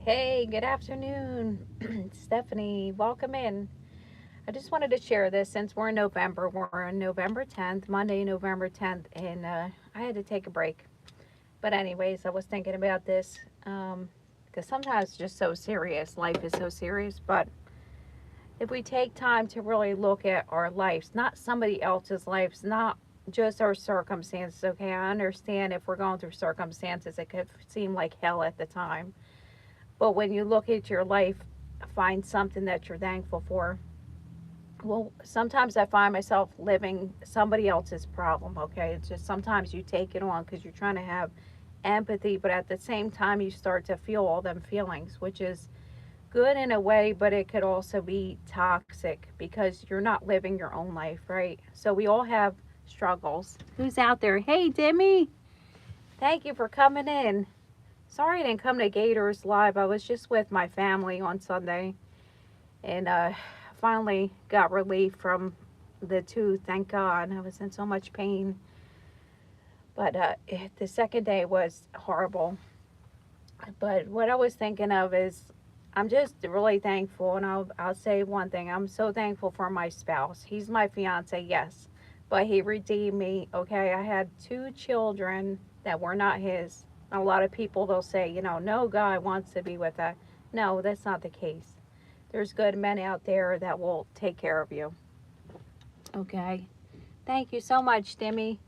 Hey, good afternoon. Stephanie, welcome in. I just wanted to share this since we're in November. We're on November 10th, Monday, November 10th, and I had to take a break. But, anyways, I was thinking about this because sometimes it's just so serious. Life is so serious. But if we take time to really look at our lives, not somebody else's lives, not just our circumstances, okay? I understand if we're going through circumstances, it could seem like hell at the time. But when you look at your life, find something that you're thankful for. Well, sometimes I find myself living somebody else's problem, okay? It's just sometimes you take it on because you're trying to have empathy, but at the same time, you start to feel all them feelings, which is good in a way, but it could also be toxic because you're not living your own life, right? So we all have struggles. Who's out there? Hey, Demi, thank you for coming in. Sorry I didn't come to Gators Live. I was just with my family on Sunday and finally got relief from the tooth. Thank God. I was in so much pain. But the second day was horrible. But what I was thinking of is I'm just really thankful. And I'll say one thing, I'm so thankful for my spouse. He's my fiance, yes. But he redeemed me, okay? I had two children that were not his. A lot of people, they'll say, no guy wants to be with a. No, that's not the case. There's good men out there that will take care of you. Okay. Thank you so much, Demi.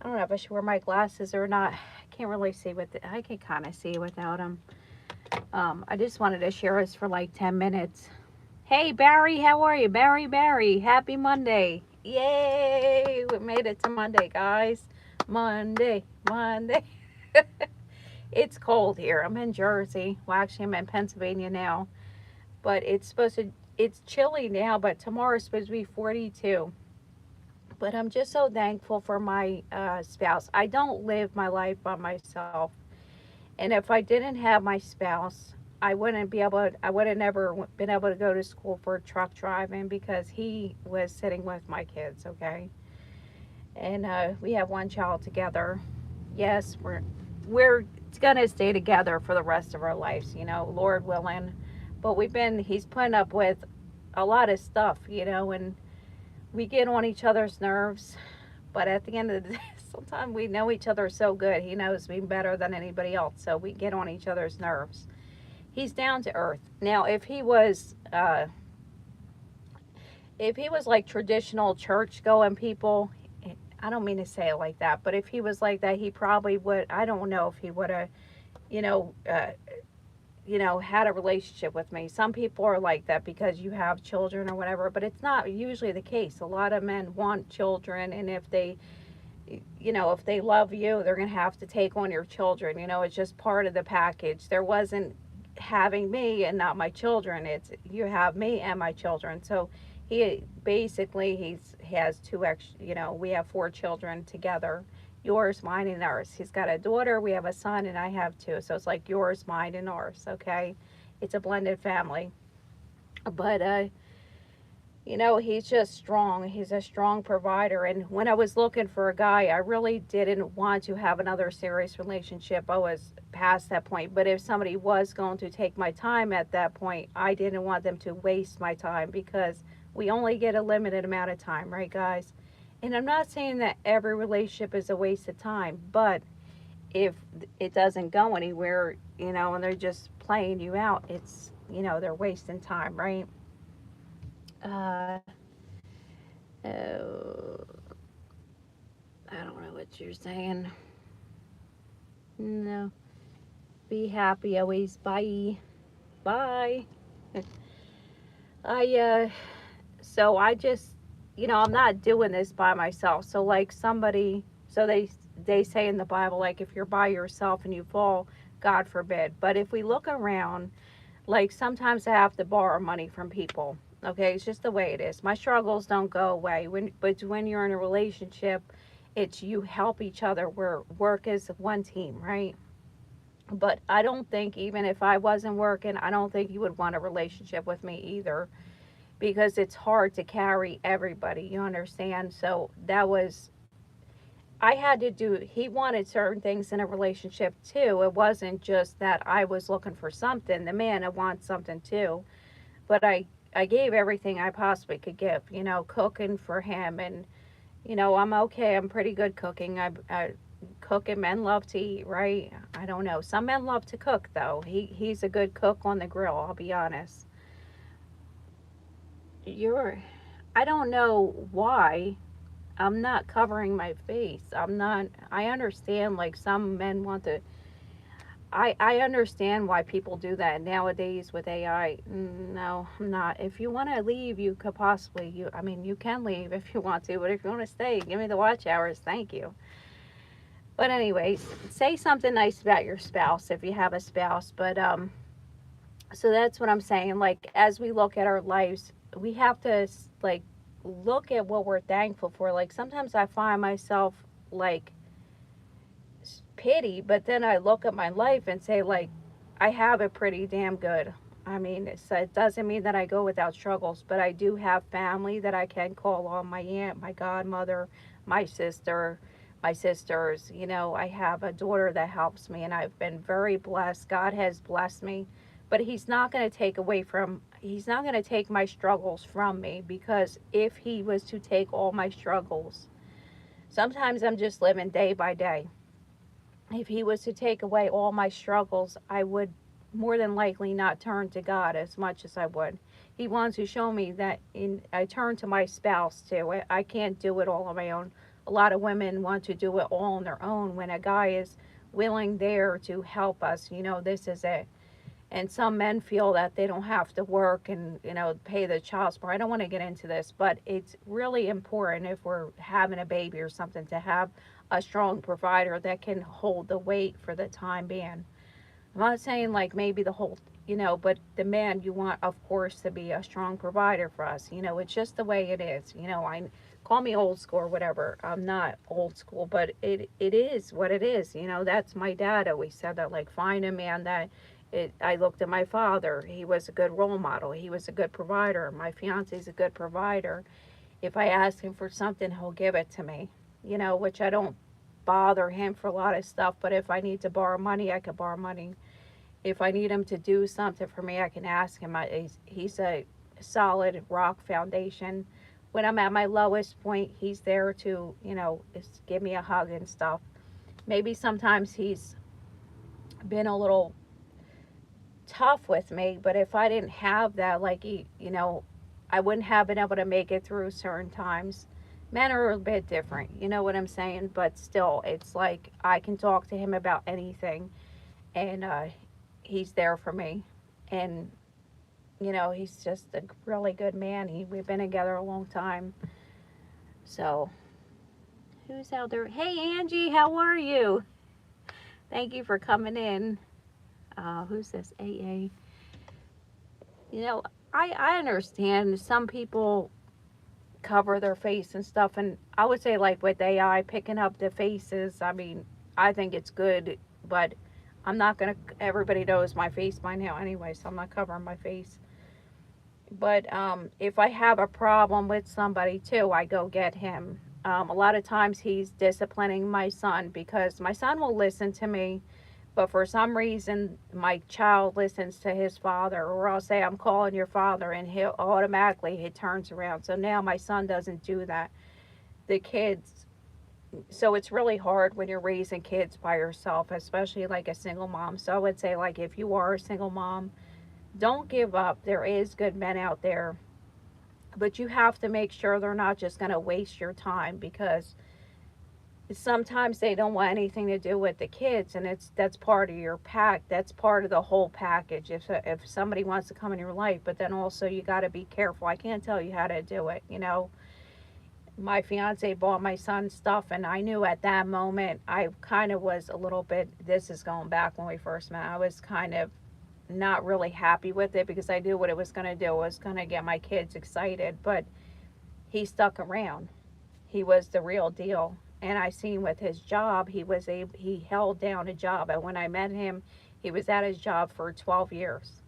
I don't know if I should wear my glasses or not. I can't really see with it. I can kind of see without them. I just wanted to share this for like 10 minutes. Hey, Barry, how are you? Barry, happy Monday. Yay! We made it to Monday, guys. Monday. It's cold here. I'm in Jersey. Well, actually, I'm in Pennsylvania now. But it's chilly now, but tomorrow's supposed to be 42. But I'm just so thankful for my spouse. I don't live my life by myself. And if I didn't have my spouse, I would have never been able to go to school for truck driving because he was sitting with my kids, okay? And we have one child together. Yes, we're gonna stay together for the rest of our lives, Lord willing. But he's putting up with a lot of stuff, and we get on each other's nerves. But at the end of the day, sometimes we know each other so good. He knows me better than anybody else, so we get on each other's nerves. He's down to earth. Now, if he was like traditional church going people, I don't mean to say it like that, but if he was like that, he probably would. I don't know if he would have, you know, uh, had a relationship with me. Some people are like that because you have children or whatever, but it's not usually the case. A lot of men want children, and if they love you, they're going to have to take on your children. It's just part of the package. There wasn't having me and not my children. It's you have me and my children. So he has two extra, we have four children together. Yours, mine, and ours. He's got a daughter, we have a son, and I have two. So it's like yours, mine, and ours, okay? It's a blended family. But he's just strong. He's a strong provider. And when I was looking for a guy, I really didn't want to have another serious relationship. I was past that point. But if somebody was going to take my time at that point, I didn't want them to waste my time because we only get a limited amount of time, right, guys? And I'm not saying that every relationship is a waste of time, but if it doesn't go anywhere, and they're just playing you out, they're wasting time, right? Uh, Oh, I don't know what you're saying. No. Be happy always. Bye. Bye. I so I just I'm not doing this by myself. So like they say in the Bible, like if you're by yourself and you fall, God forbid. But if we look around, like sometimes I have to borrow money from people. Okay, it's just the way it is. My struggles don't go away. But when you're in a relationship, it's you help each other. We're work as one team, right? But I don't think even if I wasn't working, I don't think you would want a relationship with me either because it's hard to carry everybody. You understand? So I had to do, he wanted certain things in a relationship too. It wasn't just that I was looking for something. The man wants something too. But I gave everything I possibly could give, you know, cooking for him. And, you know, I'm okay. I'm pretty good cooking. I cook and men love to eat, right? I don't know. Some men love to cook though. He's a good cook on the grill, I'll be honest. You're, I don't know why I'm not covering my face. I'm not, I understand like some men want to, I understand why people do that nowadays with AI. No, I'm not. If you want to leave, you could possibly, I mean, you can leave if you want to, but if you want to stay, give me the watch hours. Thank you. But anyways, say something nice about your spouse if you have a spouse. But so that's what I'm saying. Like as we look at our lives, we have to like look at what we're thankful for. Like sometimes I find myself like pity, but then I look at my life and say like I have it pretty damn good. I mean, it doesn't mean that I go without struggles, but I do have family that I can call on, my aunt, my godmother, my sister, my sisters. You know, I have a daughter that helps me, and I've been very blessed. God has blessed me, but He's not going to take my struggles from me, because if He was to take all my struggles, sometimes I'm just living day by day. If He was to take away all my struggles, I would more than likely not turn to God as much as I would. He wants to show me that I turn to my spouse too. I can't do it all on my own. A lot of women want to do it all on their own when a guy is willing there to help us. You know, this is it. And some men feel that they don't have to work and, you know, pay the child support. I don't want to get into this, but it's really important if we're having a baby or something to have a strong provider that can hold the weight for the time being. I'm not saying like maybe the whole, you know, but the man you want, of course, to be a strong provider for us. You know, it's just the way it is. You know, I call me old school or whatever. I'm not old school, but it is what it is. You know, that's my dad always said that. Like, find a man that. I looked at my father. He was a good role model. He was a good provider. My fiance's a good provider. If I ask him for something, he'll give it to me. You know, which I don't bother him for a lot of stuff. But if I need to borrow money, I can borrow money. If I need him to do something for me, I can ask him. He's a solid rock foundation. When I'm at my lowest point, he's there to, you know, just give me a hug and stuff. Maybe sometimes he's been a little tough with me, but if I didn't have that, like, you know, I wouldn't have been able to make it through certain times. Men are a bit different, you know what I'm saying? But still, it's like I can talk to him about anything, and he's there for me. And you know, he's just a really good man. We've been together a long time. So, who's out there? Hey, Angie, how are you? Thank you for coming in. Who's this? AA. You know, I understand some people cover their face and stuff, and I would say like with AI picking up the faces, I mean, I think it's good, but I'm not gonna, everybody knows my face by now anyway, so I'm not covering my face. But if I have a problem with somebody too, I go get him. A lot of times he's disciplining my son, because my son will listen to me, but for some reason my child listens to his father, or I'll say I'm calling your father and he'll automatically, he turns around. So now my son doesn't do that. The kids, so it's really hard when you're raising kids by yourself, especially like a single mom. So I would say like if you are a single mom, don't give up. There is good men out there, but you have to make sure they're not just going to waste your time, because sometimes they don't want anything to do with the kids, and that's part of your pack. That's part of the whole package. If somebody wants to come in your life, but then also you got to be careful. I can't tell you how to do it, you know. My fiance bought my son stuff, and I knew at that moment I kind of was a little bit, this is going back when we first met, I was kind of not really happy with it, because I knew what it was going to do. It was going to get my kids excited, but he stuck around. He was the real deal. And I seen with his job, he held down a job. And when I met him, he was at his job for 12 years.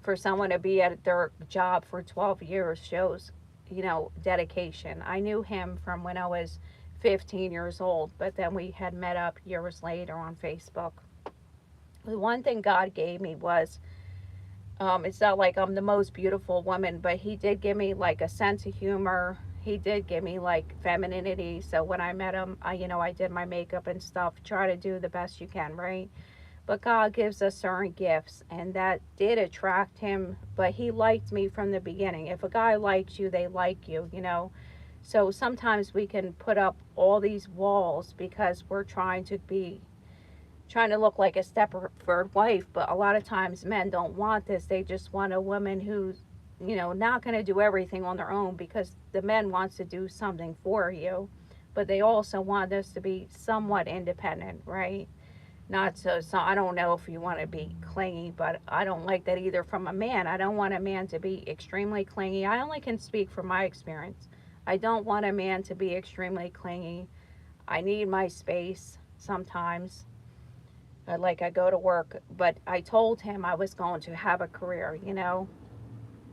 For someone to be at their job for 12 years shows, you know, dedication. I knew him from when I was 15 years old, but then we had met up years later on Facebook. The one thing God gave me was, it's not like I'm the most beautiful woman, but He did give me like a sense of humor. He did give me like femininity. So when I met him, I did my makeup and stuff, try to do the best you can, right? But God gives us certain gifts, and that did attract him. But he liked me from the beginning. If a guy likes you, they like you. So sometimes we can put up all these walls because we're trying to look like a Stepford wife. But a lot of times men don't want this. They just want a woman who's, not going to do everything on their own, because the men wants to do something for you, but they also want us to be somewhat independent, right? Not so I don't know if you want to be clingy, but I don't like that either from a man. I don't want a man to be extremely clingy. I only can speak from my experience. I don't want a man to be extremely clingy. I need my space sometimes. Like, I go to work, but I told him I was going to have a career.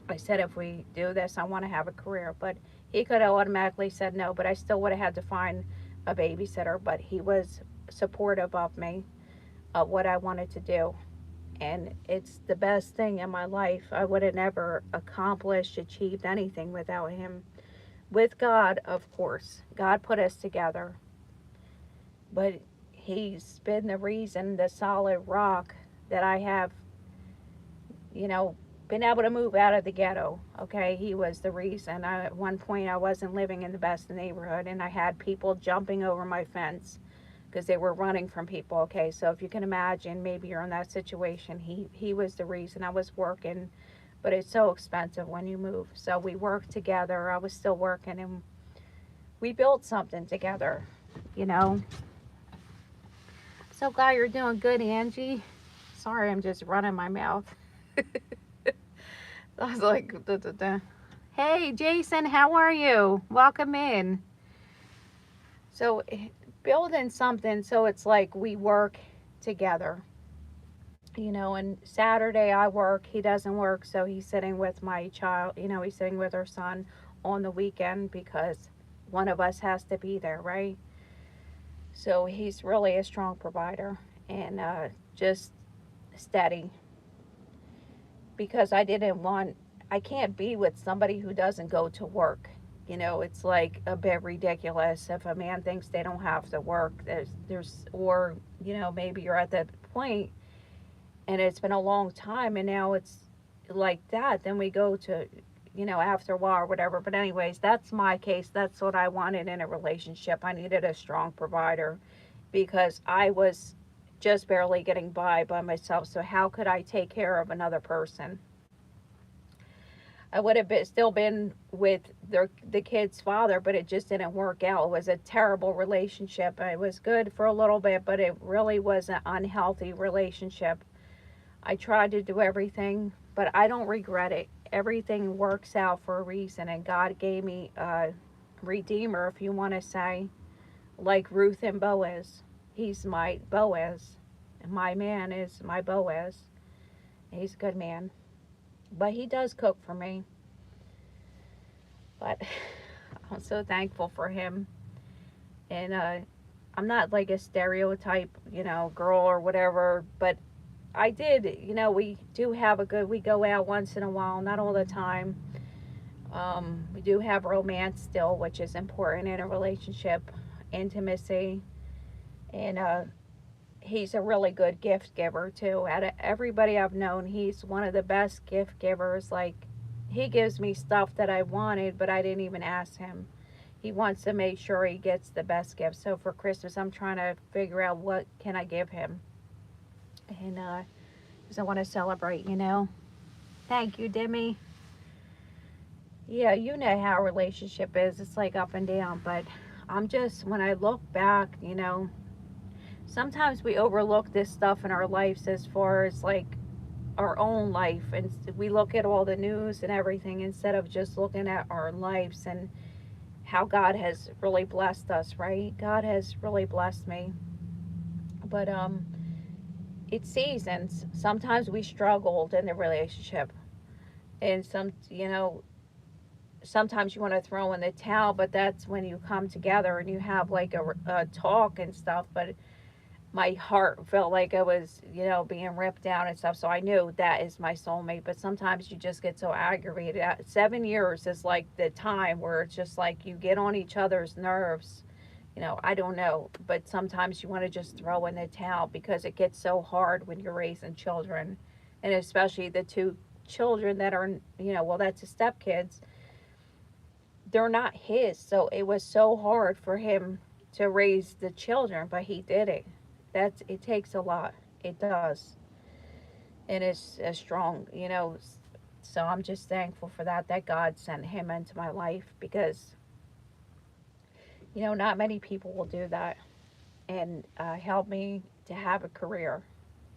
I said, if we do this, I want to have a career. But he could have automatically said no, but I still would have had to find a babysitter. But he was supportive of me, of what I wanted to do. And it's the best thing in my life. I would have never accomplished, achieved anything without him. With God, of course. God put us together. But he's been the reason, the solid rock that I have, you know, been able to move out of the ghetto. Okay, he was the reason. At one point, I wasn't living in the best neighborhood, and I had people jumping over my fence because they were running from people. Okay, so if you can imagine, maybe you're in that situation. He was the reason. I was working, but it's so expensive when you move. So we worked together. I was still working, and we built something together. You know. So glad you're doing good, Angie. Sorry, I'm just running my mouth. I was like, duh, duh, duh. Hey, Jason, how are you? Welcome in. So, building something so it's like we work together. And Saturday I work, he doesn't work, so he's sitting with my child, he's sitting with our son on the weekend because one of us has to be there, right? So, he's really a strong provider and just steady, because I can't be with somebody who doesn't go to work. It's like a bit ridiculous if a man thinks they don't have to work. Or, maybe you're at that point and it's been a long time and now it's like that. Then we go to, after a while or whatever. But, anyways, that's my case. That's what I wanted in a relationship. I needed a strong provider because I was just barely getting by myself. So, how could I take care of another person? I would have still been with the kid's father, but it just didn't work out. It was a terrible relationship. It was good for a little bit, but it really was an unhealthy relationship. I tried to do everything, but I don't regret it. Everything works out for a reason, and God gave me a redeemer, if you want to say, like Ruth and Boaz. He's my Boaz, and my man is my Boaz. He's a good man. But he does cook for me. But I'm so thankful for him. And I'm not like a stereotype, girl or whatever. But I did, we do have we go out once in a while, not all the time. We do have romance still, which is important in a relationship, intimacy. And he's a really good gift giver too. Out of everybody I've known, he's one of the best gift givers. Like, he gives me stuff that I wanted, but I didn't even ask him. He wants to make sure he gets the best gift. So for Christmas, I'm trying to figure out what can I give him, and because I want to celebrate. Thank you, Demi. Yeah, you know how a relationship is. It's like up and down, but when I look back, sometimes we overlook this stuff in our lives as far as like our own life, and we look at all the news and everything instead of just looking at our lives and how God has really blessed us, right? God has really blessed me. But it's seasons. Sometimes we struggled in the relationship, and sometimes you want to throw in the towel, but that's when you come together and you have like a talk and stuff. But my heart felt like it was, you know, being ripped down and stuff. So I knew that is my soulmate. But sometimes you just get so aggravated. 7 years is like the time where it's just like you get on each other's nerves. You know, I don't know. But sometimes you want to just throw in the towel because it gets so hard when you're raising children. And especially the two children that are, you know, well, that's his stepkids. They're not his. So it was so hard for him to raise the children, but he did it. It takes a lot. It does. And it's a strong, you know. So I'm just thankful for that God sent him into my life, because, you know, not many people will do that and help me to have a career.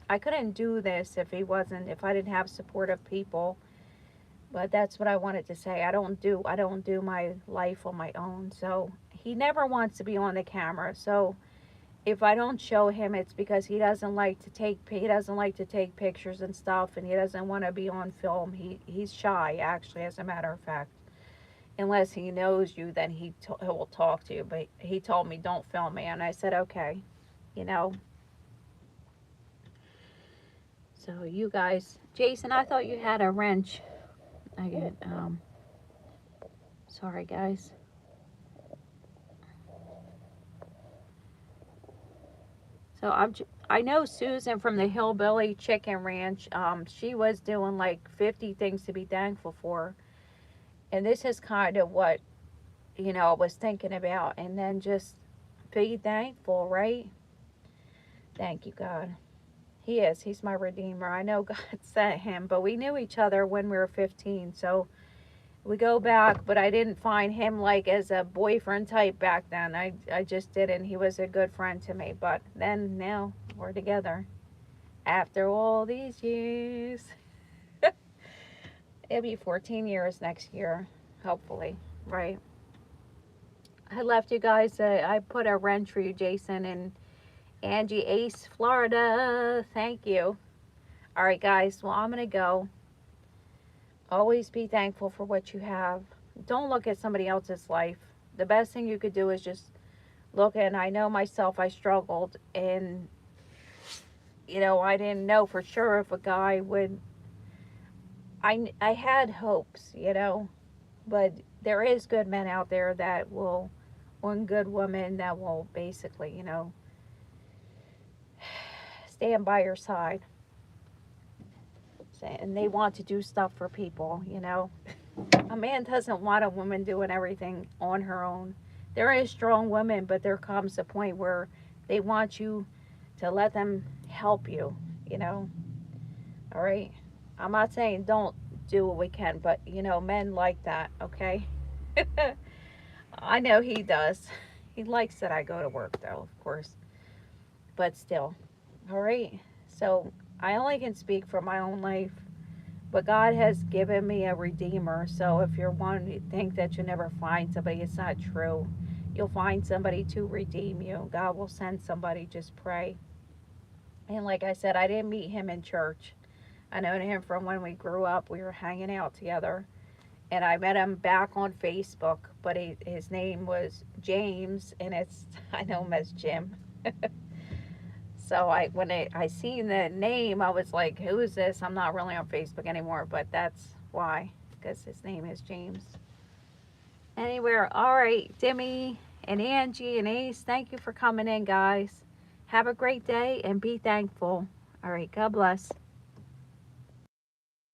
I couldn't do this if I didn't have supportive people. But that's what I wanted to say. I don't do my life on my own. So he never wants to be on the camera. So if I don't show him, it's because he doesn't like to take pictures and stuff, and he doesn't want to be on film. He's shy, actually, as a matter of fact. Unless he knows you, then he will talk to you. But he told me, don't film me, and I said, okay, you know. So you guys, Jason, I thought you had a wrench. I get sorry guys. So I know Susan from the Hillbilly Chicken Ranch. She was doing like 50 things to be thankful for, and this is kind of what, you know, I was thinking about. And then just be thankful, right? Thank you, God. He's my redeemer. I know God sent him, but we knew each other when we were 15, so we go back. But I didn't find him like as a boyfriend type back then. I just didn't. He was a good friend to me, but then now we're together after all these years. It'll be 14 years next year, hopefully, right? I left you guys, I put a wrench for you, Jason and Angie Ace, Florida. Thank you. All right, guys, well, I'm going to go. Always be thankful for what you have. Don't look at somebody else's life. The best thing you could do is just look. And I know myself, I struggled, and, you know, I didn't know for sure if a guy would. I had hopes, you know, but there is good men out there that will, one good woman that will basically, you know, stand by your side. And they want to do stuff for people, you know. A man doesn't want a woman doing everything on her own. There is strong women, but there comes a point where they want you to let them help you, you know. All right. I'm not saying don't do what we can, but, you know, men like that, okay? I know he does. He likes that I go to work, though, of course. But still. All right. So I only can speak for my own life, but God has given me a redeemer. So if you're one you think that you never find somebody, it's not true. You'll find somebody to redeem you. God will send somebody. Just pray. And like I said, I didn't meet him in church. I known him from when we grew up. We were hanging out together. And I met him back on Facebook, but his name was James, and I know him as Jim. So when I seen the name, I was like, who is this? I'm not really on Facebook anymore, but that's why, because his name is James. Anywhere. All right, Demi and Angie and Ace, thank you for coming in, guys. Have a great day and be thankful. All right, God bless.